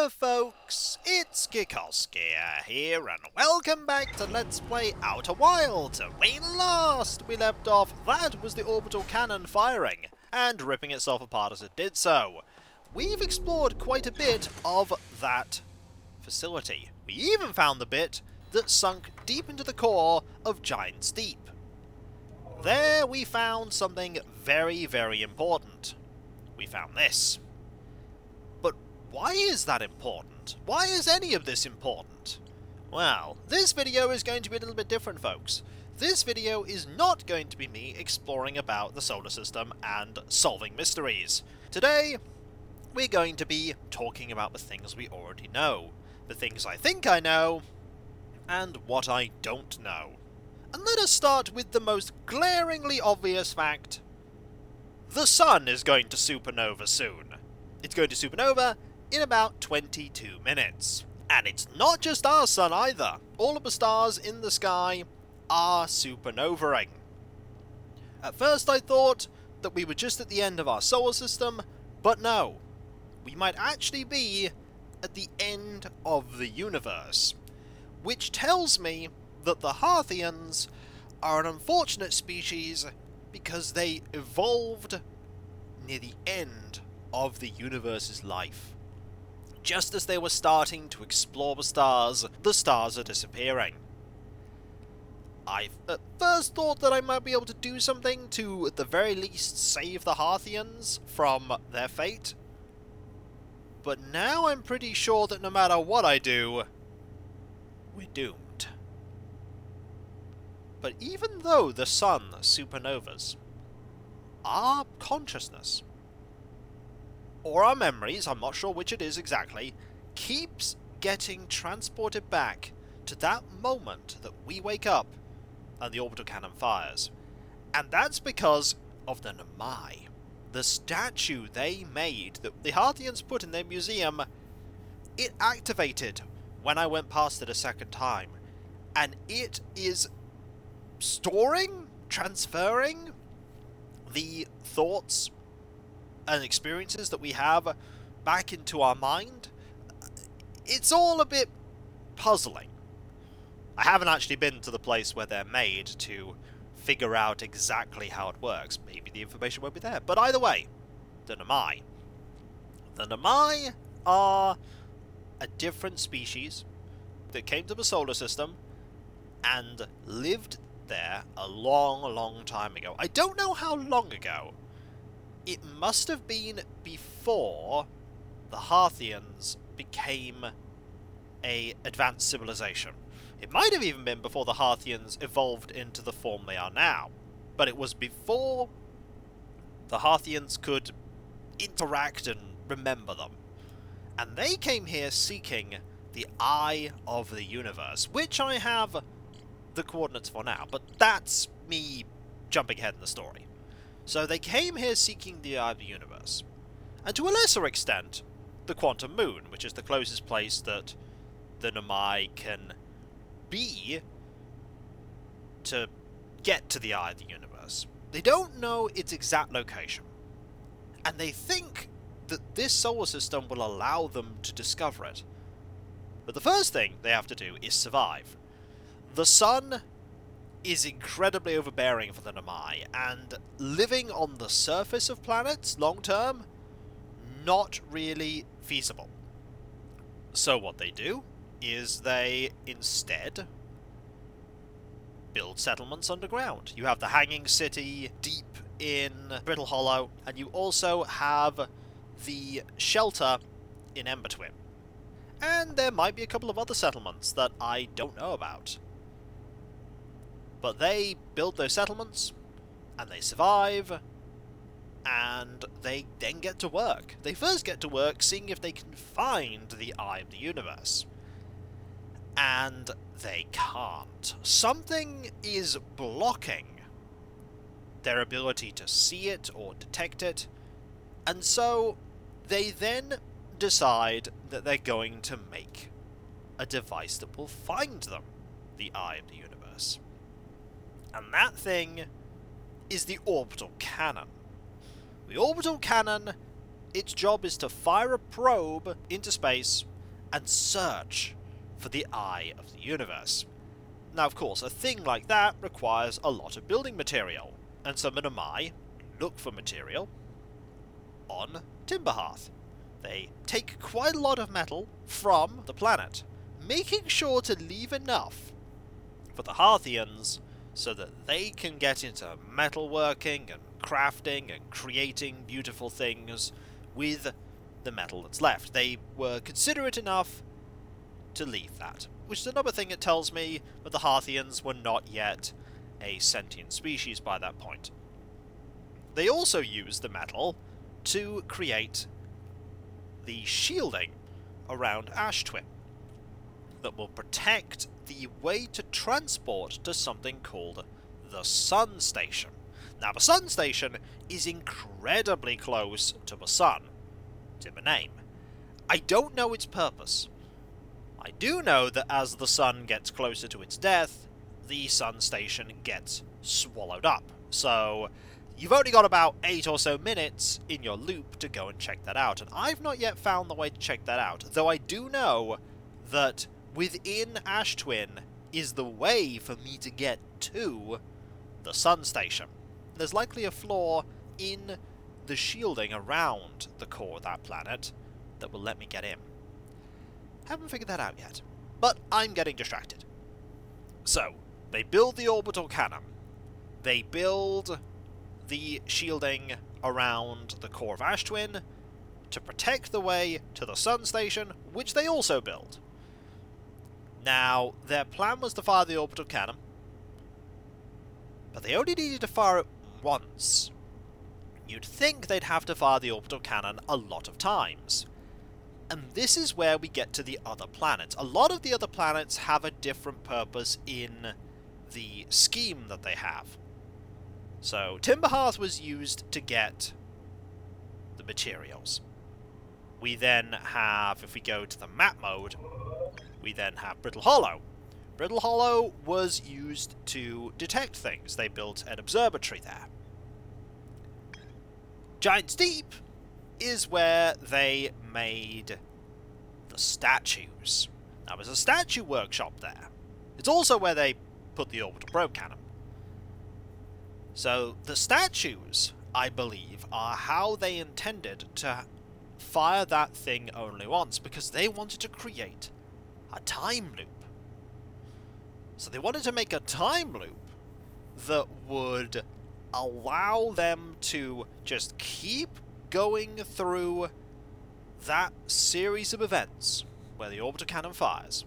Hello folks, it's Kikoskia here, and welcome back to Let's Play Outer Wilds. When last we left off, that was the orbital cannon firing, and ripping itself apart as it did so. We've explored quite a bit of that facility. We even found the bit that sunk deep into the core of Giant's Deep. There we found something very, very important. We found this. But why is that important? Why is any of this important? Well, this video is going to be a little bit different, folks. This video is not going to be me exploring about the solar system and solving mysteries. Today, we're going to be talking about the things we already know, the things I think I know, and what I don't know. And let us start with the most glaringly obvious fact. The sun is going to supernova soon. It's going to supernova in about 22 minutes. And it's not just our sun either. All of the stars in the sky are supernovaing. At first I thought that we were just at the end of our solar system, but no. We might actually be at the end of the universe. Which tells me that the Harthians are an unfortunate species because they evolved near the end of the universe's life. Just as they were starting to explore the stars are disappearing. I at first thought that I might be able to do something to, at the very least, save the Harthians from their fate. But now I'm pretty sure that no matter what I do, we're doomed. But even though the sun supernovas, our consciousness, or our memories, I'm not sure which it is exactly, keeps getting transported back to that moment that we wake up and the orbital cannon fires. And that's because of the Namai. The statue they made, that the Harthians put in their museum, it activated when I went past it a second time. And it is storing, transferring the thoughts and experiences that we have back into our mind. It's all a bit puzzling. I haven't actually been to the place where they're made to figure out exactly how it works. Maybe the information won't be there. But either way, the Namai. The Namai are a different species that came to the solar system and lived there a long, long time ago. I don't know how long ago. It must have been before the Harthians became an advanced civilization. It might have even been before the Harthians evolved into the form they are now. But it was before the Harthians could interact and remember them. And they came here seeking the Eye of the Universe, which I have the coordinates for now, but that's me jumping ahead in the story. So they came here seeking the Eye of the Universe. And to a lesser extent, the Quantum Moon, which is the closest place that the Namai can be to get to the Eye of the Universe. They don't know its exact location. And they think that this solar system will allow them to discover it. But the first thing they have to do is survive. The sun is incredibly overbearing for the Namai, and living on the surface of planets long-term, not really feasible. So what they do is they instead build settlements underground. You have the Hanging City deep in Brittle Hollow, and you also have the shelter in Embertwin. And there might be a couple of other settlements that I don't know about. But they build those settlements, and they survive, and they then get to work. They first get to work seeing if they can find the Eye of the Universe. And they can't. Something is blocking their ability to see it or detect it, and so they then decide that they're going to make a device that will find them the Eye of the Universe. And that thing is the orbital cannon. The orbital cannon, its job is to fire a probe into space and search for the eye of the universe. Now, of course, a thing like that requires a lot of building material, and so the Namai look for material on Timberhearth. They take quite a lot of metal from the planet, making sure to leave enough for the Hearthians so that they can get into metalworking and crafting and creating beautiful things with the metal that's left. They were considerate enough to leave that, which is another thing that tells me that the Hearthians were not yet a sentient species by that point. They also used the metal to create the shielding around Ashtwin that will protect the way to transport to something called the Sun Station. Now, the Sun Station is incredibly close to the Sun. It's in the name. I don't know its purpose. I do know that as the Sun gets closer to its death, the Sun Station gets swallowed up. So you've only got about 8 or so minutes in your loop to go and check that out, and I've not yet found the way to check that out, though I do know that within Ashtwin is the way for me to get to the Sun Station. There's likely a flaw in the shielding around the core of that planet that will let me get in. Haven't figured that out yet, but I'm getting distracted. So, they build the orbital cannon. They build the shielding around the core of Ashtwin to protect the way to the Sun Station, which they also build. Now, their plan was to fire the orbital cannon, but they only needed to fire it once. You'd think they'd have to fire the orbital cannon a lot of times. And this is where we get to the other planets. A lot of the other planets have a different purpose in the scheme that they have. So, Timberhearth was used to get the materials. We then have, if we go to the map mode, we then have Brittle Hollow. Brittle Hollow was used to detect things. They built an observatory there. Giant's Deep is where they made the statues. Now, there's a statue workshop there. It's also where they put the orbital probe cannon. So, the statues, I believe, are how they intended to fire that thing only once, because they wanted to create a time loop. So they wanted to make a time loop that would allow them to just keep going through that series of events where the orbital cannon fires.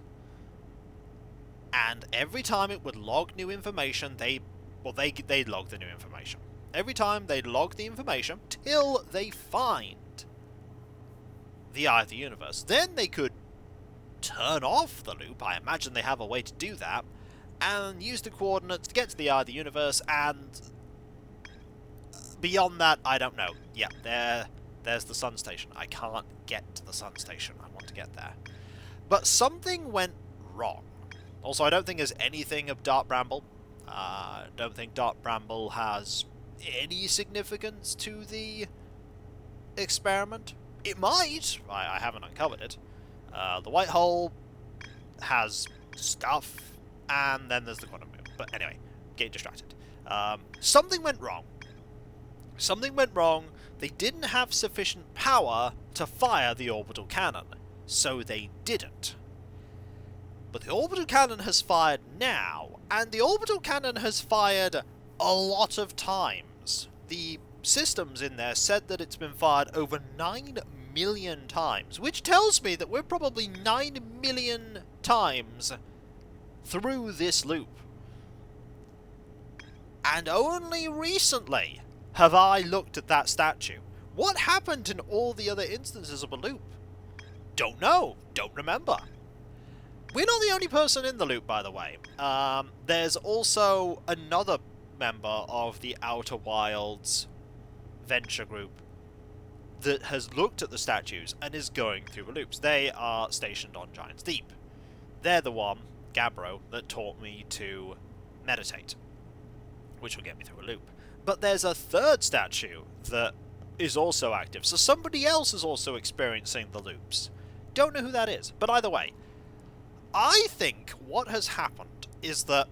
And every time it would log new information, they'd log the new information. Every time they'd log the information till they find the Eye of the Universe. Then they could turn off the loop. I imagine they have a way to do that, and use the coordinates to get to the Eye of the Universe, and beyond that, I don't know. Yeah, there's the Sun Station. I can't get to the Sun Station. I want to get there. But something went wrong. Also, I don't think there's anything of Dark Bramble. I don't think Dark Bramble has any significance to the experiment. It might. I haven't uncovered it. The white hole has stuff, and then there's the quantum moon. But anyway, getting distracted. Something went wrong. Something went wrong. They didn't have sufficient power to fire the orbital cannon, so they didn't. But the orbital cannon has fired now, and the orbital cannon has fired a lot of times. The systems in there said that it's been fired over 9 million times, which tells me that we're probably 9 million times through this loop. And only recently have I looked at that statue. What happened in all the other instances of a loop? Don't know. Don't remember. We're not the only person in the loop, by the way. There's also another member of the Outer Wilds venture group that has looked at the statues and is going through the loops. They are stationed on Giant's Deep. They're the one, Gabbro, that taught me to meditate, which will get me through a loop. But there's a third statue that is also active, so somebody else is also experiencing the loops. don't know who that is. But either way, I think what has happened is that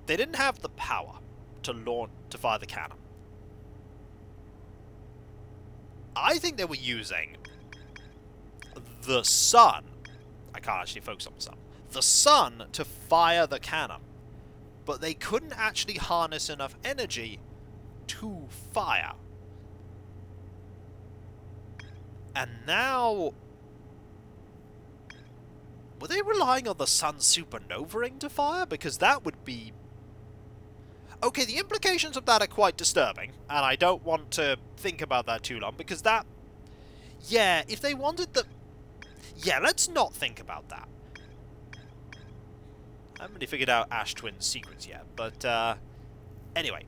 they didn't have the power to fire the cannon. I think they were using the sun. I can't actually focus on the sun. The sun to fire the cannon. But they couldn't actually harness enough energy to fire. And now... were they relying on the sun supernovaing to fire? Because that would be... okay, the implications of that are quite disturbing, and I don't want to think about that too long, because that... yeah, if they wanted the... yeah, let's not think about that. I haven't really figured out Ash Twin's secrets yet, but, anyway.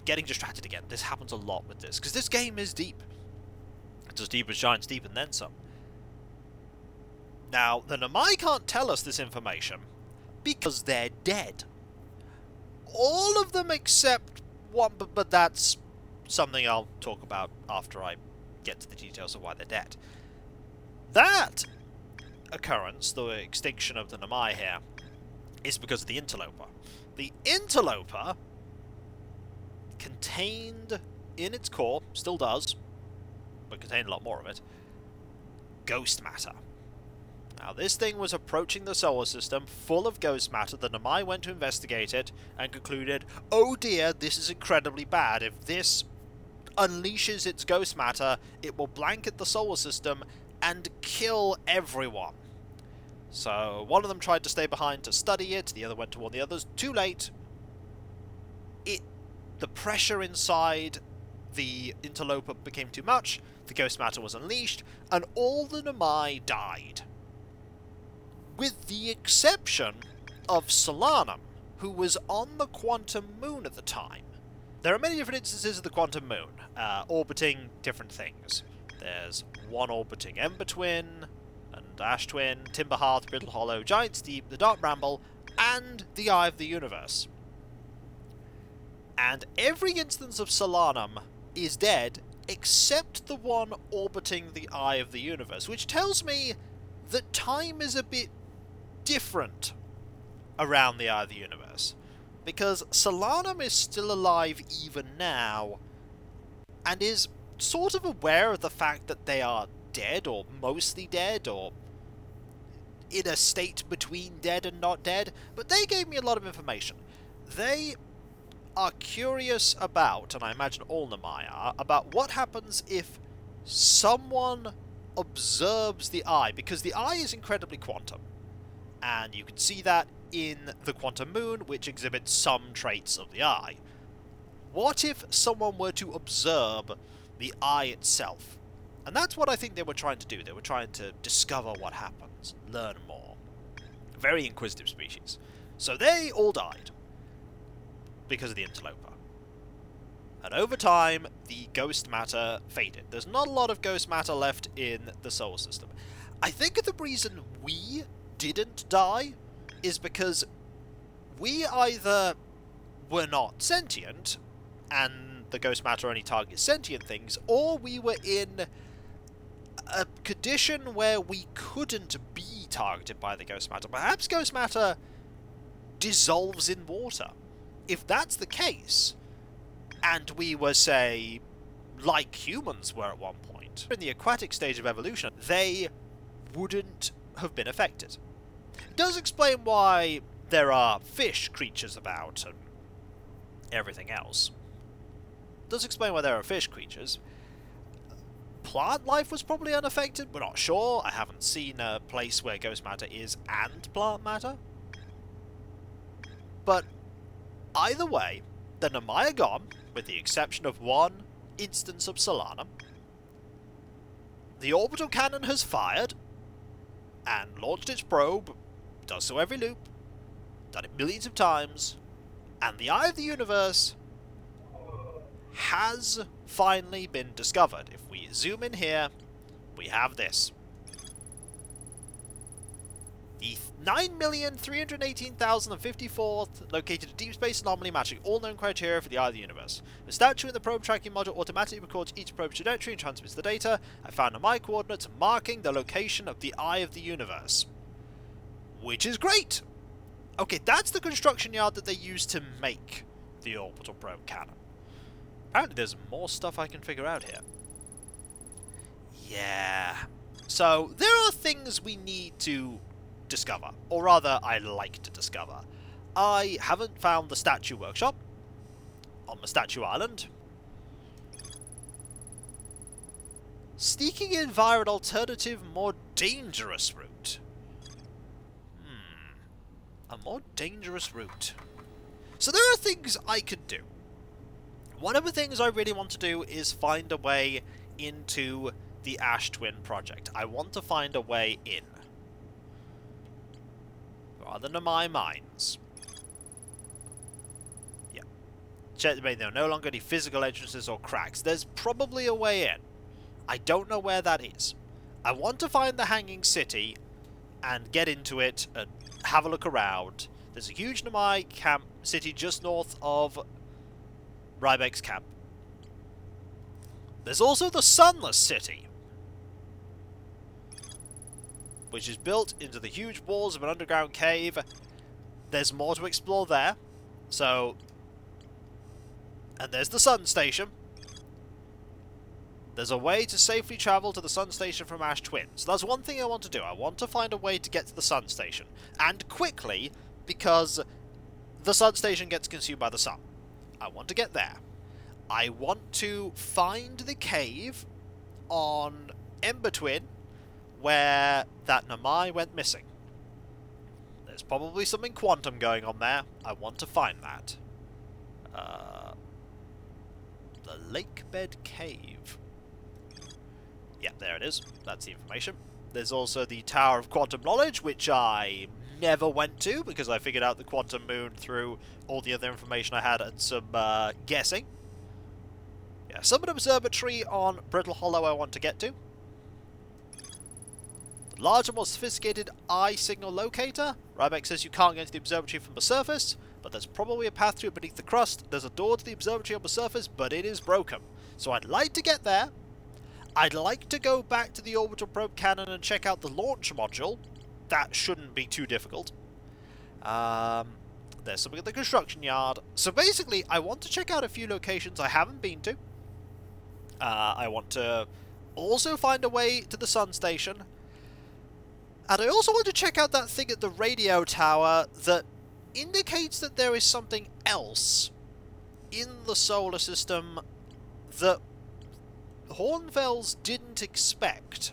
Getting distracted again. This happens a lot with this, because this game is deep. It's as deep as Giants Deep and then some. Now, the Namai can't tell us this information, because they're dead. All of them except one, but that's something I'll talk about after I get to the details of why they're dead. That occurrence, the extinction of the Namai here, is because of the Interloper. The Interloper contained in its core, still does, but contained a lot more of it, ghost matter. Now, this thing was approaching the solar system full of ghost matter. The Namai went to investigate it and concluded, oh dear, this is incredibly bad. If this unleashes its ghost matter, it will blanket the solar system and kill everyone. So, one of them tried to stay behind to study it, the other went to warn the others. Too late. The pressure inside the Interloper became too much, the ghost matter was unleashed, and all the Namai died. With the exception of Solanum, who was on the Quantum Moon at the time. There are many different instances of the Quantum Moon, orbiting different things. There's one orbiting Ember Twin, and Ash Twin, Timber Hearth, Brittle Hollow, Giant's Deep, the Dark Bramble, and the Eye of the Universe. And every instance of Solanum is dead, except the one orbiting the Eye of the Universe, which tells me that time is a bit different around the Eye of the Universe. Because Solanum is still alive even now, and is sort of aware of the fact that they are dead, or mostly dead, or in a state between dead and not dead, but they gave me a lot of information. They are curious about, and I imagine all Namai are, about what happens if someone observes the Eye, because the Eye is incredibly quantum, and you can see that in the Quantum Moon, which exhibits some traits of the Eye. What if someone were to observe the Eye itself? And that's what I think they were trying to do. They were trying to discover what happens, learn more. Very inquisitive species. So they all died because of the Interloper. And over time, the ghost matter faded. There's not a lot of ghost matter left in the solar system. I think the reason we didn't die is because we either were not sentient, and the ghost matter only targets sentient things, or we were in a condition where we couldn't be targeted by the ghost matter. Perhaps ghost matter dissolves in water. If that's the case, and we were, say, like humans were at one point, in the aquatic stage of evolution, they wouldn't have been affected. It does explain why there are fish creatures about and everything else. It does explain why there are fish creatures. Plant life was probably unaffected, we're not sure. I haven't seen a place where ghost matter is and plant matter. But either way, the Namai are gone, with the exception of one instance of Solanum. The orbital cannon has fired, and launched its probe, does so every loop, done it millions of times, and the Eye of the Universe has finally been discovered. If we zoom in here, we have this. The 9,318,054th located a deep space anomaly matching all known criteria for the Eye of the Universe. The statue in the probe tracking module automatically records each probe's trajectory and transmits the data. I found Namai coordinates marking the location of the Eye of the Universe. Which is great! Okay, that's the construction yard that they used to make the orbital probe cannon. Apparently there's more stuff I can figure out here. Yeah. So, there are things we need to discover, or rather, I like to discover. I haven't found the statue workshop on the statue island. Sneaking in via an alternative, more dangerous route. A more dangerous route. So there are things I could do. One of the things I really want to do is find a way into the Ash Twin project. I want to find a way in. Are the Namai mines? Yeah. Check the there are no longer any physical entrances or cracks. There's probably a way in. I don't know where that is. I want to find the Hanging City and get into it and have a look around. There's a huge Namai camp city just north of Rybek's camp. There's also the Sunless City, which is built into the huge walls of an underground cave. There's more to explore there. So, and there's the Sun Station. There's a way to safely travel to the Sun Station from Ash Twin. So that's one thing I want to do. I want to find a way to get to the Sun Station. And quickly, because the Sun Station gets consumed by the sun. I want to get there. I want to find the cave on Ember Twin where that Namai went missing. There's probably something quantum going on there. I want to find that. The Lakebed Cave. Yeah, there it is. That's the information. There's also the Tower of Quantum Knowledge, which I never went to because I figured out the Quantum Moon through all the other information I had and some guessing. Yeah, Summit Observatory on Brittle Hollow I want to get to. The larger, more sophisticated eye signal locator. Rybek says you can't get to the observatory from the surface, but there's probably a path to it beneath the crust. There's a door to the observatory on the surface, but it is broken. So I'd like to get there. I'd like to go back to the orbital probe cannon and check out the launch module. That shouldn't be too difficult. There's something at the construction yard. So basically, I want to check out a few locations I haven't been to. I want to also find a way to the Sun Station. And I also want to check out that thing at the radio tower that indicates that there is something else in the solar system that Hornfels didn't expect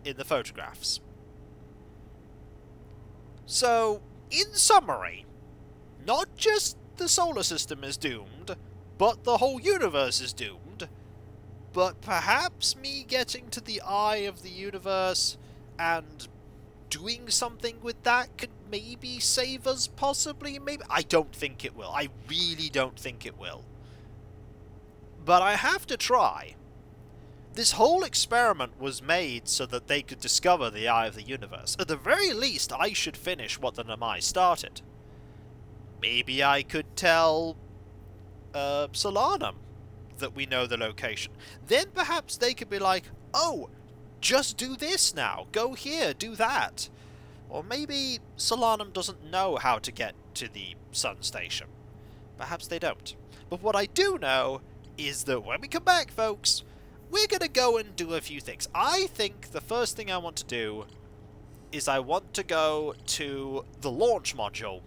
in the photographs. So, in summary, not just the solar system is doomed, but the whole universe is doomed. But perhaps me getting to the Eye of the Universe and doing something with that could maybe save us, possibly, maybe. I don't think it will. I really don't think it will. But I have to try. This whole experiment was made so that they could discover the Eye of the Universe. At the very least, I should finish what the Namai started. Maybe I could tell Solanum that we know the location. Then perhaps they could be like, oh, just do this now. Go here, do that. Or maybe Solanum doesn't know how to get to the Sun Station. Perhaps they don't. But what I do know is that when we come back, folks, we're going to go and do a few things. I think the first thing I want to do is I want to go to the launch module.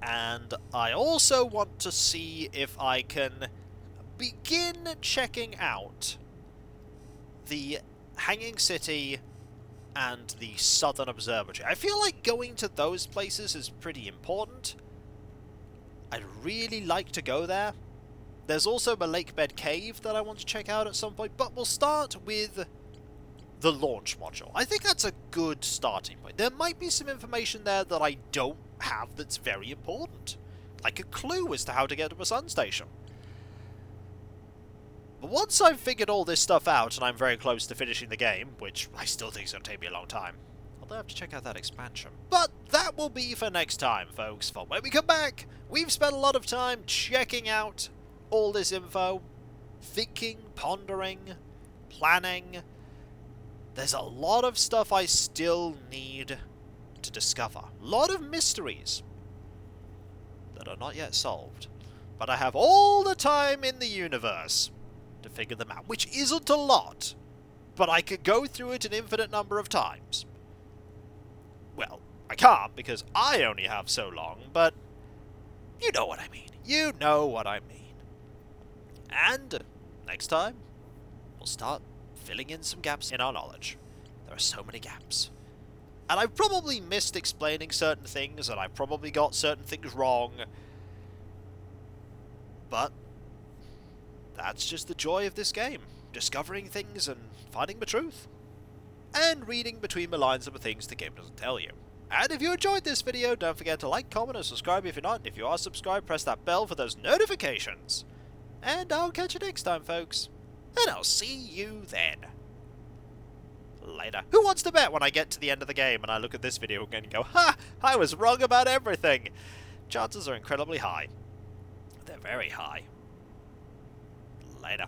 And I also want to see if I can begin checking out the Hanging City and the Southern Observatory. I feel like going to those places is pretty important. I'd really like to go there. There's also a Lakebed Cave that I want to check out at some point, but we'll start with the launch module. I think that's a good starting point. There might be some information there that I don't have that's very important, like a clue as to how to get to a sun station. But once I've figured all this stuff out, and I'm very close to finishing the game, which I still think is going to take me a long time, I'll have to check out that expansion. But that will be for next time, folks. For when we come back, we've spent a lot of time checking out all this info, thinking, pondering, planning. There's a lot of stuff I still need to discover. A lot of mysteries that are not yet solved. But I have all the time in the universe to figure them out, which isn't a lot, but I could go through it an infinite number of times. Well, I can't because I only have so long, but you know what I mean. You know what I mean. And next time, we'll start filling in some gaps in our knowledge. There are so many gaps. And I've probably missed explaining certain things, and I've probably got certain things wrong. But that's just the joy of this game. Discovering things and finding the truth. And reading between the lines of the things the game doesn't tell you. And if you enjoyed this video, don't forget to like, comment, and subscribe if you're not. And if you are subscribed, press that bell for those notifications. And I'll catch you next time, folks. And I'll see you then. Later. Who wants to bet when I get to the end of the game and I look at this video again and go, ha! I was wrong about everything! Chances are incredibly high. They're very high. Later.